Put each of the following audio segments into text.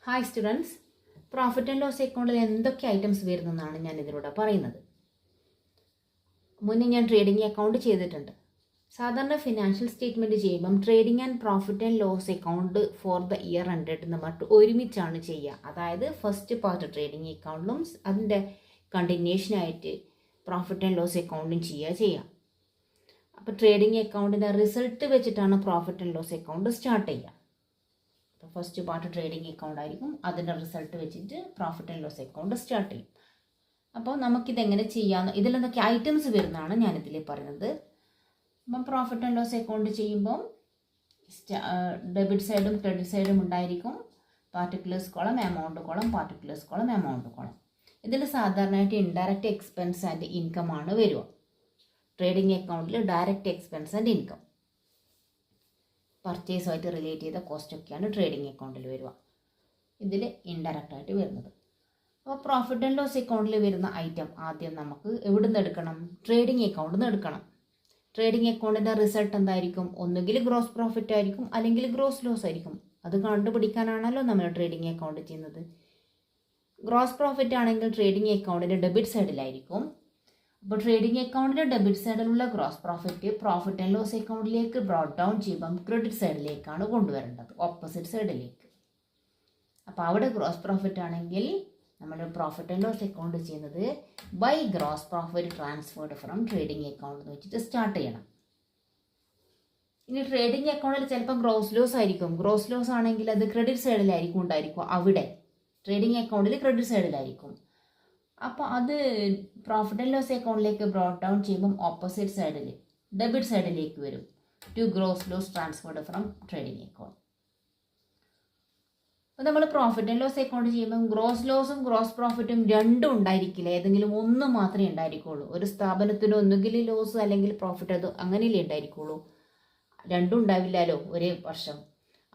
Hi students, profit and loss അക്കൗണ്ടിൽ എന്തൊക്കെ items വരുന്നതെന്നാണ് ഞാൻ ഇതിലൂടെ പറയുന്നത്. മുന്നേ ഞാൻ ട്രേഡിംഗ് അക്കൗണ്ട് ചെയ്തിട്ടുണ്ട്. സാധാരണ ഫിനാൻഷ്യൽ സ്റ്റേറ്റ്മെൻറ്റ് ചെയ്യുമ്പം trading and profit and loss account for the year ended എന്ന് പറഞ്ഞിട്ട് ഒരുമിച്ചാണ് ചെയ്യുക. അതായത് ഫസ്റ്റ് പാർട്ട് ട്രേഡിംഗ് അക്കൗണ്ടും അതിൻ്റെ കണ്ടിന്യൂഷനായിട്ട് പ്രോഫിറ്റ് ആൻഡ് ലോസ് അക്കൗണ്ടും ചെയ്യുക. അപ്പോൾ ട്രേഡിംഗ് അക്കൗണ്ടിൻ്റെ റിസൾട്ട് വെച്ചിട്ടാണ് profit and loss account start ചെയ്യുക. അപ്പോൾ ഫസ്റ്റ് പാർട്ട് ട്രേഡിംഗ് അക്കൗണ്ട് ആയിരിക്കും, അതിൻ്റെ റിസൾട്ട് വെച്ചിട്ട് profit and loss account start ചെയ്യും. അപ്പോൾ നമുക്കിതെങ്ങനെ ചെയ്യാമെന്ന്, ഇതിലെന്തൊക്കെ ഐറ്റംസ് വരുന്നതാണ് ഞാനിതിൽ പറയുന്നത്. അപ്പം പ്രോഫിറ്റ് ആൻഡ് ലോസ് അക്കൗണ്ട് ചെയ്യുമ്പം ഡെബിറ്റ് സൈഡും ക്രെഡിറ്റ് സൈഡും ഉണ്ടായിരിക്കും. Particulars column, amount column, particulars column, amount column. ഇതിൽ സാധാരണയായിട്ട് ഇൻഡയറക്റ്റ് എക്സ്പെൻസ് ആൻഡ് ഇൻകം ആണ് വരിക. ട്രേഡിംഗ് അക്കൗണ്ടിൽ ഡയറക്റ്റ് എക്സ്പെൻസ് ആൻഡ് ഇൻകം, പർച്ചേസുമായിട്ട് റിലേറ്റ് ചെയ്ത കോസ്റ്റൊക്കെയാണ് ട്രേഡിംഗ് അക്കൗണ്ടിൽ വരിക. ഇതിൽ ഇൻഡയറക്റ്റ് ആയിട്ട് വരുന്നത്. അപ്പോൾ പ്രോഫിറ്റ് ആൻഡ് ലോസ് അക്കൗണ്ടിൽ വരുന്ന ഐറ്റം ആദ്യം നമുക്ക് എവിടെ നിന്ന് എടുക്കണം? ട്രേഡിംഗ് അക്കൗണ്ടിൽ നിന്ന് എടുക്കണം. ട്രേഡിംഗ് അക്കൗണ്ടിൻ്റെ റിസൾട്ട് എന്തായിരിക്കും? ഒന്നുകിൽ ഗ്രോസ് പ്രോഫിറ്റ് ആയിരിക്കും, അല്ലെങ്കിൽ ഗ്രോസ് ലോസ് ആയിരിക്കും. അത് കണ്ടുപിടിക്കാനാണല്ലോ നമ്മൾ ട്രേഡിംഗ് അക്കൗണ്ട് ചെയ്യുന്നത്. ഗ്രോസ് പ്രോഫിറ്റ് ആണെങ്കിൽ ട്രേഡിംഗ് അക്കൗണ്ടിൻ്റെ ഡെബിറ്റ് സൈഡിലായിരിക്കും. അപ്പോൾ ട്രേഡിംഗ് അക്കൗണ്ടിൻ്റെ ഡെബിറ്റ് സൈഡിലുള്ള ഗ്രോസ് പ്രോഫിറ്റ് ആൻഡ് ലോസ് അക്കൗണ്ടിലേക്ക് ബ്രോട്ട് ഡൗൺ ചെയ്യുമ്പം ക്രെഡിറ്റ് സൈഡിലേക്കാണ് കൊണ്ടുവരേണ്ടത്, ഓപ്പോസിറ്റ് സൈഡിലേക്ക്. അപ്പോൾ അവിടെ ഗ്രോസ് പ്രോഫിറ്റ് ആണെങ്കിൽ നമ്മൾ പ്രോഫിറ്റ് ആൻഡ് ലോസ് അക്കൗണ്ട് ചെയ്യുന്നത് by gross profit transferred from trading account എന്ന് വെച്ചിട്ട് സ്റ്റാർട്ട് ചെയ്യണം. ഇനി ട്രേഡിംഗ് അക്കൗണ്ടിൽ ചിലപ്പോൾ ഗ്രോസ് ലോസ് ആയിരിക്കും. ഗ്രോസ് ലോസ് ആണെങ്കിൽ അത് ക്രെഡിറ്റ് സൈഡിലായിരിക്കും ഉണ്ടായിരിക്കും. അവിടെ ട്രേഡിംഗ് അക്കൗണ്ടിൽ ക്രെഡിറ്റ് സൈഡിലായിരിക്കും. അപ്പോൾ അത് പ്രോഫിറ്റ് ആൻഡ് ലോസ് അക്കൗണ്ടിലേക്ക് ബ്രോട്ട് ഡൗൺ ചെയ്യുമ്പം ഓപ്പോസിറ്റ് സൈഡിൽ ഡെബിറ്റ് സൈഡിലേക്ക് വരും. To gross loss transferred from trading account. അപ്പോൾ നമ്മൾ പ്രോഫിറ്റ് ആൻഡ് ലോസ് അക്കൗണ്ട് ചെയ്യുമ്പം ഗ്രോസ് ലോസും ഗ്രോസ് പ്രോഫിറ്റും രണ്ടും ഉണ്ടായിരിക്കില്ല, ഏതെങ്കിലും ഒന്ന് മാത്രമേ ഉണ്ടായിരിക്കുള്ളൂ. ഒരു സ്ഥാപനത്തിന് ഒന്നുകിൽ ലോസ് അല്ലെങ്കിൽ പ്രോഫിറ്റ്, അത് അങ്ങനെയല്ലേ ഉണ്ടായിരിക്കുള്ളൂ. രണ്ടും ഉണ്ടാവില്ലല്ലോ ഒരേ വർഷം.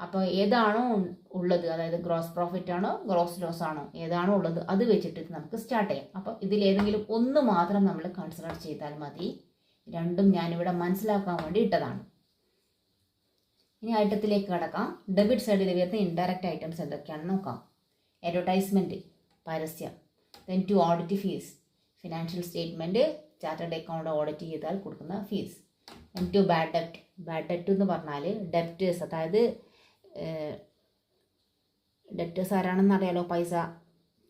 അപ്പോൾ ഏതാണോ ഉള്ളത്, അതായത് ഗ്രോസ് പ്രോഫിറ്റ് ആണോ ഗ്രോസ് ലോസ് ആണോ ഏതാണോ ഉള്ളത് അത് വെച്ചിട്ട് നമുക്ക് സ്റ്റാർട്ട് ചെയ്യാം. അപ്പോൾ ഇതിലേതെങ്കിലും ഒന്ന് മാത്രം നമ്മൾ കൺസിഡർ ചെയ്താൽ മതി. രണ്ടും ഞാനിവിടെ മനസ്സിലാക്കാൻ വേണ്ടി ഇട്ടതാണ്. ഇനി ഐറ്റത്തിലേക്ക് കടക്കാം. ഡെബിറ്റ് സൈഡിൽ വരുന്ന ഇൻഡയറക്റ്റ് ഐറ്റംസ് എന്തൊക്കെയാണെന്ന് നോക്കാം. അഡ്വർടൈസ്മെൻറ്റ്, പരസ്യം. Then to audit fees, financial statement chartered account audit ചെയ്താൽ കൊടുക്കുന്ന ഫീസ്. ദെൻ ടു ബാഡ് ഡെപ്റ്റ്. ബാഡ് ഡെപ്റ്റ് എന്ന് പറഞ്ഞാൽ ഡെപ്റ്റേഴ്സ്, അതായത് ഡെപ്റ്റേഴ്സ് ആരാണെന്ന് അറിയാലോ, പൈസ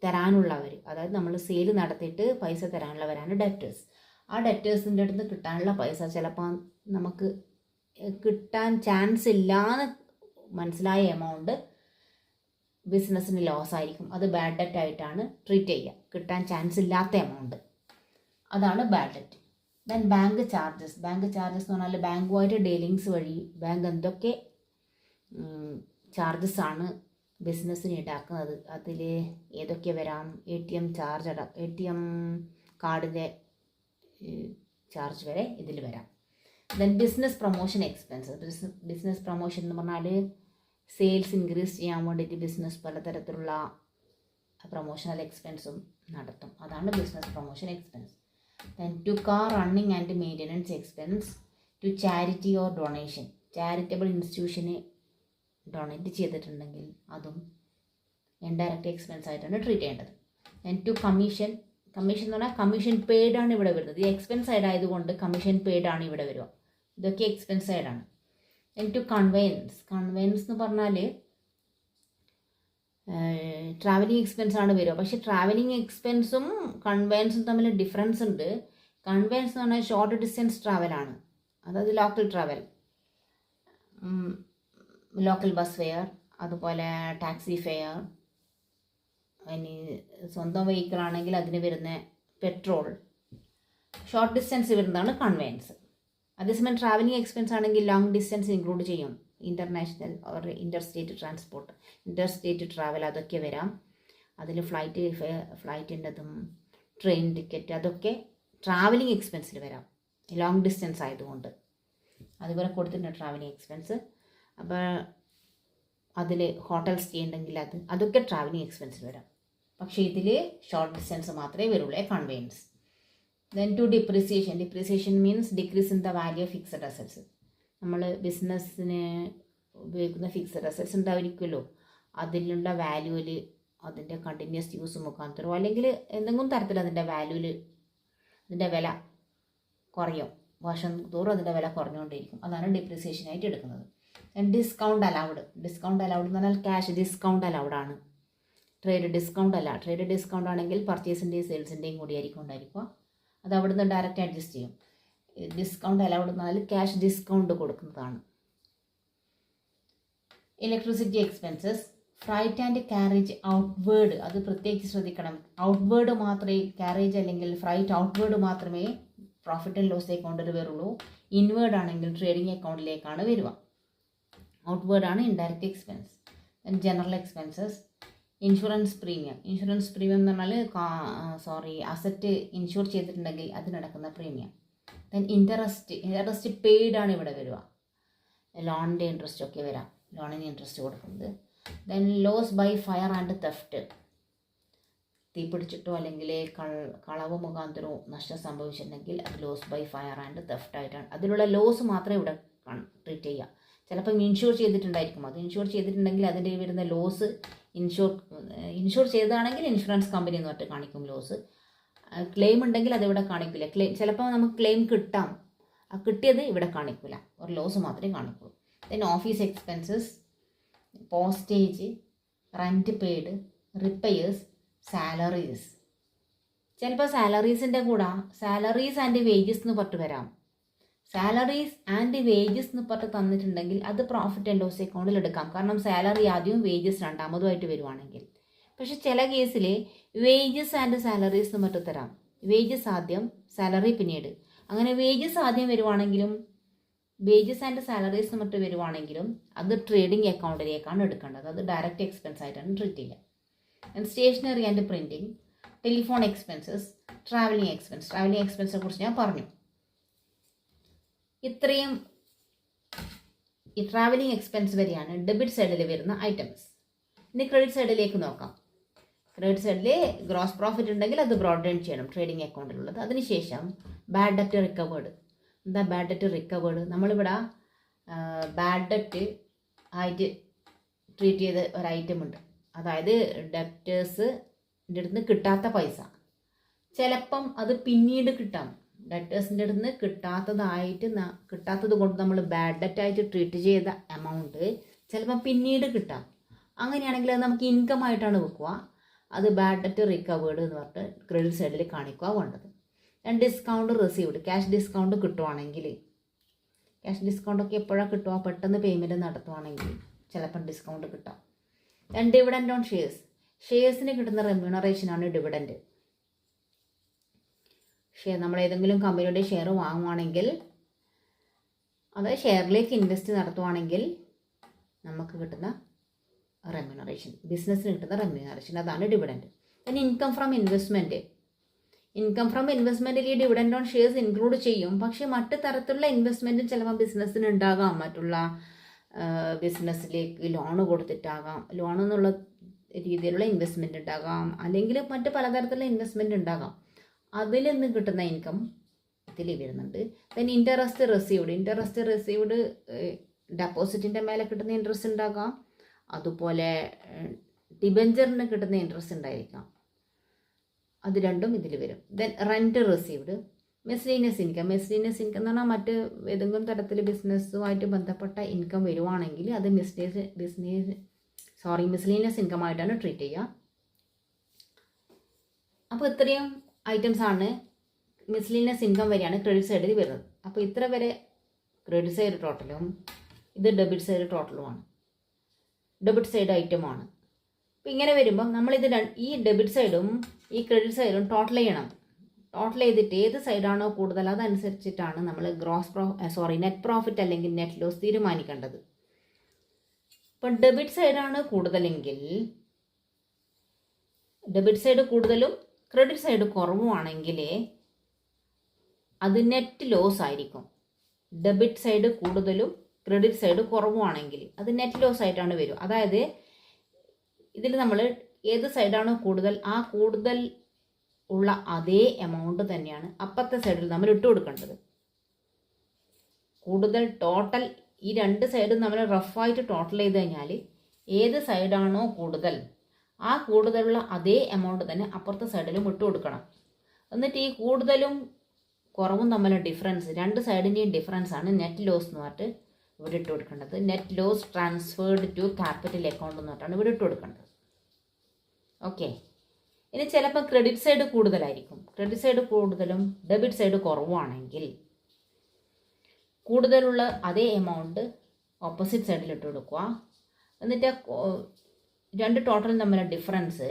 തരാനുള്ളവർ. അതായത് നമ്മൾ സെയിൽ നടത്തിയിട്ട് പൈസ തരാനുള്ളവരാണ് ഡെപ്റ്റേഴ്സ്. ആ ഡെപ്റ്റേഴ്സിൻ്റെ അടുത്ത് കിട്ടാനുള്ള പൈസ ചിലപ്പോൾ നമുക്ക് കിട്ടാൻ ചാൻസ് ഇല്ലാന്ന് മനസ്സിലായ എമൗണ്ട് ബിസിനസ്സിന് ലോസ് ആയിരിക്കും. അത് ബാഡ് ഡെറ്റ് ആയിട്ടാണ് ട്രീറ്റ് ചെയ്യുക. കിട്ടാൻ ചാൻസ് ഇല്ലാത്ത എമൗണ്ട്, അതാണ് bad debt. Then bank charges. Bank charges എന്ന് പറഞ്ഞാൽ ബാങ്കുമായിട്ട് ഡീലിങ്സ് വഴി ബാങ്ക് എന്തൊക്കെ ചാർജസ് ആണ് ബിസിനസ്സിന് ഈടാക്കുന്നത്, അതിൽ ഏതൊക്കെ വരാം? ATM ചാർജ്, ATM കാർഡിൻ്റെ ചാർജ് വരെ ഇതിൽ വരാം. Then business promotion expense. Business promotion എന്ന് പറഞ്ഞാൽ സെയിൽസ് ഇൻക്രീസ് ചെയ്യാൻ വേണ്ടിയിട്ട് ബിസിനസ് പലതരത്തിലുള്ള പ്രൊമോഷണൽ എക്സ്പെൻസും നടത്തും, അതാണ് business promotion expense. Then to car running and maintenance expense, to charity or donation. Charitable ഇൻസ്റ്റിറ്റ്യൂഷന് ഡൊണേറ്റ് ചെയ്തിട്ടുണ്ടെങ്കിൽ അതും ഇൻഡയറക്റ്റ് എക്സ്പെൻസ് ആയിട്ടാണ് ട്രീറ്റ് ചെയ്യേണ്ടത്. Then to commission. കമ്മീഷൻ എന്ന് പറഞ്ഞാൽ കമ്മീഷൻ പെയ്ഡ് ആണ് ഇവിടെ വരുന്നത്. ഈ എക്സ്പെൻസ് സൈഡ് ആയതുകൊണ്ട് കമ്മീഷൻ പെയ്ഡ് ആണ് ഇവിടെ വരിക. ഇതൊക്കെ എക്സ്പെൻസ് സൈഡാണ്. Then to conveyance. കൺവെയൻസ് എന്ന് പറഞ്ഞാൽ ട്രാവലിംഗ് എക്സ്പെൻസ് ആണ് വരിക. പക്ഷേ ട്രാവലിംഗ് എക്സ്പെൻസും കൺവെയൻസും തമ്മിൽ ഡിഫറൻസ് ഉണ്ട്. കൺവെയൻസ് എന്ന് പറഞ്ഞാൽ ഷോർട്ട് ഡിസ്റ്റൻസ് ട്രാവലാണ്, അതായത് local travel, local bus fare, അതുപോലെ ടാക്സി ഫെയർ. ഇനി സ്വന്തം വെഹിക്കിൾ ആണെങ്കിൽ അതിന് വരുന്ന പെട്രോൾ, ഷോർട്ട് ഡിസ്റ്റൻസ് വരുന്നതാണ് കൺവെയൻസ്. അതേസമയം ട്രാവലിംഗ് എക്സ്പെൻസ് ആണെങ്കിൽ ലോങ് ഡിസ്റ്റൻസ് ഇൻക്ലൂഡ് ചെയ്യും. International or inter state transport, inter state travel അതൊക്കെ വരാം. അതിൽ ഫ്ലൈറ്റിൻ്റെതും ട്രെയിൻ ടിക്കറ്റ് അതൊക്കെ ട്രാവലിംഗ് എക്സ്പെൻസിൽ വരാം, ലോങ് ഡിസ്റ്റൻസ് ആയതുകൊണ്ട്. അതുപോലെ കൊടുത്തിട്ടുണ്ട് ട്രാവലിംഗ് എക്സ്പെൻസ്. അപ്പോൾ അതിൽ ഹോട്ടൽ സ്റ്റേ ഉണ്ടെങ്കിൽ അതൊക്കെ ട്രാവലിംഗ് എക്സ്പെൻസിൽ വരാം. പക്ഷേ ഇതിൽ ഷോർട്ട് ഡിസ്റ്റൻസ് മാത്രമേ വരുള്ളൂ, conveyance. Then to depreciation. Depreciation means decrease in the value of fixed assets. നമ്മൾ ബിസിനസ്സിന് ഉപയോഗിക്കുന്ന ഫിക്സഡ് അസറ്റ്സ് ഉണ്ടായിരിക്കുമല്ലോ, അതിലുള്ള വാല്യൂവിൽ അതിൻ്റെ കണ്ടിന്യൂസ് യൂസ് മുഖാന്തരമോ അല്ലെങ്കിൽ എന്തെങ്കിലും തരത്തിൽ അതിൻ്റെ വാല്യൂവിൽ അതിൻ്റെ വില കുറയും. വർഷം തോറും അതിൻ്റെ വില കുറഞ്ഞുകൊണ്ടിരിക്കും. അതാണ് ഡിപ്രിസിയേഷനായിട്ട് എടുക്കുന്നത്. ഡിസ്കൗണ്ട് അലൗഡ് എന്ന് പറഞ്ഞാൽ ക്യാഷ് ഡിസ്കൗണ്ട് അലൗഡ് ആണ്. ട്രേഡ് ഡിസ്കൗണ്ട് അല്ല. ട്രേഡ് ഡിസ്കൗണ്ട് ആണെങ്കിൽ പർച്ചേസിൻ്റെയും സെയിൽസിൻ്റെയും കൂടി ആയിരിക്കും ഉണ്ടായിരിക്കുക. അത് അവിടുന്ന് ഡയറക്റ്റ് അഡ്ജസ്റ്റ് ചെയ്യും. ഡിസ്കൗണ്ട് അലൗഡ് എന്ന് പറഞ്ഞാൽ ക്യാഷ് ഡിസ്കൗണ്ട് കൊടുക്കുന്നതാണ്. Electricity expenses, freight and carriage outward, അത് പ്രത്യേകിച്ച് ശ്രദ്ധിക്കണം. ഔട്ട്വേർഡ് മാത്രമേ ക്യാരേജ് അല്ലെങ്കിൽ ഫ്രൈറ്റ് ഔട്ട്വേർഡ് മാത്രമേ പ്രോഫിറ്റ് ആൻഡ് ലോസ് അക്കൗണ്ടിൽ വരുള്ളൂ. ഇൻവേർഡ് ആണെങ്കിൽ ട്രേഡിംഗ് അക്കൗണ്ടിലേക്കാണ് വരിക. ഔട്ട്വേർഡ് ആണ് indirect expense. General expenses, insurance premium എന്ന് പറഞ്ഞാൽ അസറ്റ് ഇൻഷുർ ചെയ്തിട്ടുണ്ടെങ്കിൽ അതിനടക്കുന്ന പ്രീമിയം. ഇൻട്രസ്റ്റ് പെയ്ഡ് ആണ് ഇവിടെ വരിക. ലോണിൻ്റെ ഇൻട്രസ്റ്റ് ഒക്കെ വരാം, ലോണിന് ഇൻട്രസ്റ്റ് കൊടുക്കുന്നത്. Loss by fire and theft, തീപിടിച്ചിട്ടോ അല്ലെങ്കിൽ കളവ് മുഖാന്തരമോ നഷ്ടം സംഭവിച്ചിട്ടുണ്ടെങ്കിൽ അത് loss by fire and theft ആയിട്ടാണ്. അതിലുള്ള ലോസ് മാത്രമേ ഇവിടെ ട്രീറ്റ് ചെയ്യുക. ചിലപ്പം ഇൻഷുർ ചെയ്തിട്ടുണ്ടായിരിക്കും. അത് ഇൻഷുർ ചെയ്തിട്ടുണ്ടെങ്കിൽ അതിൻ്റെ വരുന്ന ലോസ് ഇൻഷുർ ചെയ്തതാണെങ്കിൽ ഇൻഷുറൻസ് കമ്പനി എന്ന് പറഞ്ഞിട്ട് കാണിക്കും ലോസ്. ക്ലെയിം ഉണ്ടെങ്കിൽ അതിവിടെ കാണിക്കില്ല. ചിലപ്പോൾ നമുക്ക് ക്ലെയിം കിട്ടാം, ആ കിട്ടിയത് ഇവിടെ കാണിക്കില്ല, ഒരു ലോസ് മാത്രമേ കാണിക്കുള്ളൂ. Office expenses, postage, rent paid, repairs, salaries. ചിലപ്പോൾ സാലറീസിൻ്റെ കൂടെ സാലറീസ് ആൻഡ് വേജസ് എന്ന് പറഞ്ഞിട്ട് വരാം. സാലറീസ് ആൻഡ് വേജസ് എന്ന് പറഞ്ഞിട്ട് തന്നിട്ടുണ്ടെങ്കിൽ അത് പ്രോഫിറ്റ് ആൻഡ് ലോസ് അക്കൗണ്ടിൽ എടുക്കാം. കാരണം സാലറി ആദ്യവും വേജസ് രണ്ടാമതുമായിട്ട് വരുവാണെങ്കിൽ. പക്ഷെ ചില കേസിൽ വേജസ് ആൻഡ് സാലറീസ് എന്ന് പറഞ്ഞിട്ട് തരാം. വേജസ് ആദ്യം, സാലറി പിന്നീട്. അങ്ങനെ വേജസ് ആദ്യം വരുവാണെങ്കിലും വേജസ് ആൻഡ് സാലറീസ് എന്ന് പറഞ്ഞിട്ട് വരുവാണെങ്കിലും അത് ട്രേഡിംഗ് അക്കൗണ്ടിലേക്കാണ് എടുക്കേണ്ടത്. അത് ഡയറക്റ്റ് എക്സ്പെൻസ് ആയിട്ടാണ് ട്രീറ്റ് ചെയ്യുക. Stationery and printing, telephone expenses, travelling എക്സ്പെൻസിനെ കുറിച്ച് ഞാൻ പറഞ്ഞു. ഇത്രയും ഈ ട്രാവലിംഗ് എക്സ്പെൻസ് വരെയാണ് ഡെബിറ്റ് സൈഡിൽ വരുന്ന ഐറ്റംസ്. ഇനി ക്രെഡിറ്റ് സൈഡിലേക്ക് നോക്കാം. ക്രെഡിറ്റ് സൈഡിൽ ഗ്രോസ് പ്രോഫിറ്റ് ഉണ്ടെങ്കിൽ അത് ബ്രോഡ് ഡൗൺ ചെയ്യണം ട്രേഡിംഗ് അക്കൗണ്ടിലുള്ളത്. അതിനുശേഷം ബാഡ് ഡെറ്റ് റിക്കവേർഡ്. എന്താ ബാഡ് ഡെറ്റ് റിക്കവേർഡ്? നമ്മളിവിടെ ബാഡ് ഡെറ്റ് ആയിട്ട് ട്രീറ്റ് ചെയ്ത ഒരു ഐറ്റം ഉണ്ട്. അതായത് ഡെപ്റ്റേഴ്സിൻ്റെ അടുത്ത് നിന്ന് കിട്ടാത്ത പൈസ ചിലപ്പം അത് പിന്നീട് കിട്ടാം. ഡെപ്റ്റേഴ്സിൻ്റെ അടുത്ത് നിന്ന് കിട്ടാത്തത് കൊണ്ട് നമ്മൾ ബാഡ് ഡെറ്റ് ആയിട്ട് ട്രീറ്റ് ചെയ്ത എമൗണ്ട് ചിലപ്പം പിന്നീട് കിട്ടാം. അങ്ങനെയാണെങ്കിൽ അത് നമുക്ക് ഇൻകം ആയിട്ടാണ് വെക്കുക. അത് ബാഡ് ഡെറ്റ് റിക്കവേർഡ് എന്ന് പറഞ്ഞിട്ട് ക്രെഡിറ്റ് സൈഡിൽ കാണിക്കുക വേണ്ടത്. ഡിസ്കൗണ്ട് റിസീവ്ഡ്, ക്യാഷ് ഡിസ്കൗണ്ട് കിട്ടുവാണെങ്കിൽ, ക്യാഷ് ഡിസ്കൗണ്ടൊക്കെ എപ്പോഴാണ് കിട്ടുക? പെട്ടെന്ന് പേയ്മെൻറ്റ് നടത്തുവാണെങ്കിൽ ചിലപ്പം ഡിസ്കൗണ്ട് കിട്ടാം. ഡിവിഡൻഡ് ഓൺ ഷെയർസിന് കിട്ടുന്ന റെമ്യൂണറേഷനാണ് ഡിവിഡൻഡ്. നമ്മൾ ഏതെങ്കിലും കമ്പനിയുടെ ഷെയർ വാങ്ങുവാണെങ്കിൽ, അതായത് ഷെയറിലേക്ക് ഇൻവെസ്റ്റ് നടത്തുവാണെങ്കിൽ നമുക്ക് കിട്ടുന്ന റെമ്യൂണറേഷൻ, ബിസിനസ്സിന് കിട്ടുന്ന റെമ്യൂണറേഷൻ, അതാണ് ഡിവിഡൻഡ്. പിന്നെ ഇൻകം ഫ്രം ഇൻവെസ്റ്റ്മെൻറ്റിൽ ഈ ഡിവിഡൻഡ് ഓൺ ഷെയർസ് ഇൻക്ലൂഡ് ചെയ്യും. പക്ഷേ മറ്റു തരത്തിലുള്ള ഇൻവെസ്റ്റ്മെൻറ്റും ചിലപ്പോൾ ബിസിനസ്സിന് ഉണ്ടാകാം. മറ്റുള്ള ബിസിനസ്സിലേക്ക് ലോണ് കൊടുത്തിട്ടാകാം, ലോൺ എന്നുള്ള രീതിയിലുള്ള ഇൻവെസ്റ്റ്മെൻറ്റ് ഉണ്ടാകാം, അല്ലെങ്കിൽ മറ്റ് പലതരത്തിലുള്ള ഇൻവെസ്റ്റ്മെൻറ്റ് ഉണ്ടാകാം. അതിൽ നിന്ന് കിട്ടുന്ന ഇൻകം ഇതിൽ വരുന്നുണ്ട്. ഇൻട്രസ്റ്റ് റിസീവ്ഡ് ഡെപ്പോസിറ്റിൻ്റെ മേലെ കിട്ടുന്ന ഇൻട്രസ്റ്റ് ഉണ്ടാകാം, അതുപോലെ ഡിബെഞ്ചറിന് കിട്ടുന്ന ഇൻട്രസ്റ്റ് ഉണ്ടായിരിക്കാം. അത് രണ്ടും ഇതിൽ വരും. റെൻറ്റ് റിസീവ്ഡ്, മിസ്ലീനിയസ് ഇൻകം എന്ന് പറഞ്ഞാൽ മറ്റ് ഏതെങ്കിലും തരത്തിൽ ബിസിനസ്സുമായിട്ട് ബന്ധപ്പെട്ട ഇൻകം വരുവാണെങ്കിൽ അത് മിസ്ലീനിയസ് ഇൻകം ആയിട്ടാണ് ട്രീറ്റ് ചെയ്യുക. അപ്പോൾ ഇത്രയും ഐറ്റംസാണ് മിസ്ലീനിയസ് ഇൻകം വരെയാണ് ക്രെഡിറ്റ് സൈഡിൽ വരുന്നത്. അപ്പോൾ ഇത്ര വരെ ക്രെഡിറ്റ് സൈഡ് ടോട്ടലും ഇത് ഡെബിറ്റ് സൈഡ് ടോട്ടലുമാണ്, ഡെബിറ്റ് സൈഡ് ഐറ്റമാണ്. അപ്പോൾ ഇങ്ങനെ വരുമ്പം നമ്മളിത് ഈ ഡെബിറ്റ് സൈഡും ഈ ക്രെഡിറ്റ് സൈഡും ടോട്ടൽ ചെയ്യണം. ടോട്ടൽ ചെയ്തിട്ട് ഏത് സൈഡാണോ കൂടുതൽ അതനുസരിച്ചിട്ടാണ് നമ്മൾ നെറ്റ് പ്രോഫിറ്റ് അല്ലെങ്കിൽ നെറ്റ് ലോസ് തീരുമാനിക്കേണ്ടത്. ഇപ്പം ഡെബിറ്റ് സൈഡാണ് കൂടുതലെങ്കിൽ, ഡെബിറ്റ് സൈഡ് കൂടുതലും ക്രെഡിറ്റ് സൈഡ് കുറവുമാണെങ്കിൽ അത് നെറ്റ് ലോസ് ആയിരിക്കും. ഡെബിറ്റ് സൈഡ് കൂടുതലും ക്രെഡിറ്റ് സൈഡ് കുറവുമാണെങ്കിൽ അത് നെറ്റ് ലോസ് ആയിട്ടാണ് വരും. അതായത് ഇതിൽ നമ്മൾ ഏത് സൈഡാണോ കൂടുതൽ ആ കൂടുതൽ ഉള്ള അതേ എമൗണ്ട് തന്നെയാണ് അപ്പുറത്തെ സൈഡിൽ നമ്മൾ ഇട്ട് കൊടുക്കേണ്ടത്. കൂടുതൽ ടോട്ടൽ ഈ രണ്ട് സൈഡും നമ്മൾ റഫായിട്ട് ടോട്ടൽ ചെയ്ത് കഴിഞ്ഞാൽ ഏത് സൈഡാണോ കൂടുതൽ ആ കൂടുതലുള്ള അതേ എമൗണ്ട് തന്നെ അപ്പുറത്തെ സൈഡിലും ഇട്ട് കൊടുക്കണം. എന്നിട്ട് ഈ കൂടുതലും കുറവും തമ്മിലുള്ള ഡിഫറൻസ്, രണ്ട് സൈഡിൻ്റെയും ഡിഫറൻസ് ആണ് നെറ്റ് ലോസ് എന്ന് പറഞ്ഞിട്ട് ഇവിടെ ഇട്ട് കൊടുക്കേണ്ടത്. Net loss transferred to capital account എന്ന് പറഞ്ഞിട്ടാണ് ഇവിടെ ഇട്ട് കൊടുക്കേണ്ടത്. ഓക്കെ. ഇനി ചിലപ്പോൾ ക്രെഡിറ്റ് സൈഡ് കൂടുതലായിരിക്കും. ക്രെഡിറ്റ് സൈഡ് കൂടുതലും ഡെബിറ്റ് സൈഡ് കുറവാണെങ്കിൽ കൂടുതലുള്ള അതേ എമൗണ്ട് ഓപ്പോസിറ്റ് സൈഡിൽ ഇട്ട് കൊടുക്കുക. എന്നിട്ട് രണ്ട് ടോട്ടലും തമ്മിലുള്ള ഡിഫറൻസ്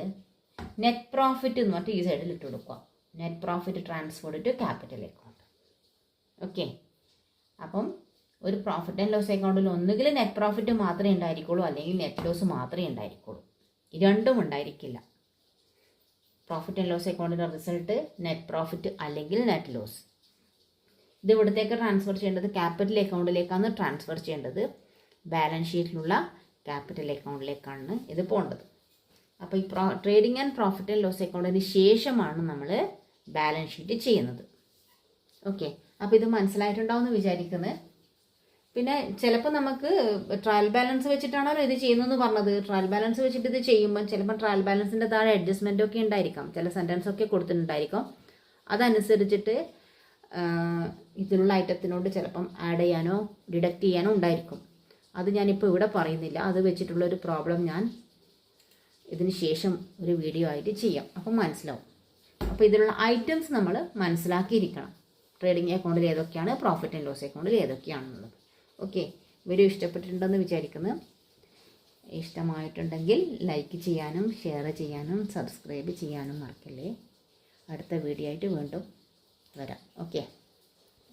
നെറ്റ് പ്രോഫിറ്റ് എന്ന് പറഞ്ഞിട്ട് ഈ സൈഡിൽ ഇട്ട് കൊടുക്കുക. Net profit transferred to capital account. Okay. അപ്പം ഒരു പ്രോഫിറ്റ് ആൻഡ് ലോസ് അക്കൗണ്ടിൽ ഒന്നുകിൽ നെറ്റ് പ്രോഫിറ്റ് മാത്രമേ ഉണ്ടായിരിക്കുള്ളൂ, അല്ലെങ്കിൽ നെറ്റ് ലോസ് മാത്രമേ ഉണ്ടായിരിക്കുള്ളൂ. രണ്ടും ഉണ്ടായിരിക്കില്ല. പ്രോഫിറ്റ് ആൻഡ് ലോസ് അക്കൗണ്ടിൻ്റെ റിസൾട്ട് നെറ്റ് പ്രോഫിറ്റ് അല്ലെങ്കിൽ നെറ്റ് ലോസ്. ഇത് ഇവിടത്തേക്ക് ട്രാൻസ്ഫർ ചെയ്യേണ്ടത് ക്യാപിറ്റൽ അക്കൗണ്ടിലേക്കാണ് ട്രാൻസ്ഫർ ചെയ്യേണ്ടത്. ബാലൻസ് ഷീറ്റിലുള്ള ക്യാപിറ്റൽ അക്കൗണ്ടിലേക്കാണ് ഇത് പോകേണ്ടത്. അപ്പോൾ ഈ trading and profit and loss അക്കൗണ്ടിന് ശേഷമാണ് നമ്മൾ ബാലൻസ് ഷീറ്റ് ചെയ്യുന്നത്. ഓക്കെ. അപ്പോൾ ഇത് മനസ്സിലായിട്ടുണ്ടാവുമെന്ന് വിചാരിക്കുന്നത്. പിന്നെ ചിലപ്പോൾ നമുക്ക് ട്രയൽ ബാലൻസ് വെച്ചിട്ടാണല്ലോ ഇത് ചെയ്യുന്നതെന്ന് പറഞ്ഞത്. ട്രയൽ ബാലൻസ് വെച്ചിട്ട് ഇത് ചെയ്യുമ്പോൾ ചിലപ്പോൾ ട്രയൽ ബാലൻസിൻ്റെ താഴെ അഡ്ജസ്റ്റ്മെൻറ്റൊക്കെ ഉണ്ടായിരിക്കാം, ചില സെൻറ്റൻസൊക്കെ കൊടുത്തിട്ടുണ്ടായിരിക്കും. അതനുസരിച്ചിട്ട് ഇതിലുള്ള ഐറ്റത്തിനോട് ചിലപ്പം ആഡ് ചെയ്യാനോ ഡിഡക്റ്റ് ചെയ്യാനോ ഉണ്ടായിരിക്കും. അത് ഞാനിപ്പോൾ ഇവിടെ പറയുന്നില്ല. അത് വെച്ചിട്ടുള്ളൊരു പ്രോബ്ലം ഞാൻ ഇതിന് ശേഷം ഒരു വീഡിയോ ആയിട്ട് ചെയ്യാം. അപ്പം മനസ്സിലാവും. അപ്പോൾ ഇതിലുള്ള ഐറ്റംസ് നമ്മൾ മനസ്സിലാക്കിയിരിക്കണം. ട്രേഡിംഗ് അക്കൗണ്ടിൽ ഏതൊക്കെയാണ്, പ്രോഫിറ്റ് ആൻഡ് ലോസ് അക്കൗണ്ടിൽ ഏതൊക്കെയാണെന്നുള്ളത്. ഓക്കെ. വീഡിയോ ഇഷ്ടപ്പെട്ടിട്ടുണ്ടെന്ന് വിചാരിക്കുന്നു. ഇഷ്ടമായിട്ടുണ്ടെങ്കിൽ ലൈക്ക് ചെയ്യാനും ഷെയർ ചെയ്യാനും സബ്സ്ക്രൈബ് ചെയ്യാനും മറക്കല്ലേ. അടുത്ത വീഡിയോ ആയിട്ട് വീണ്ടും വരാം. ഓക്കെ.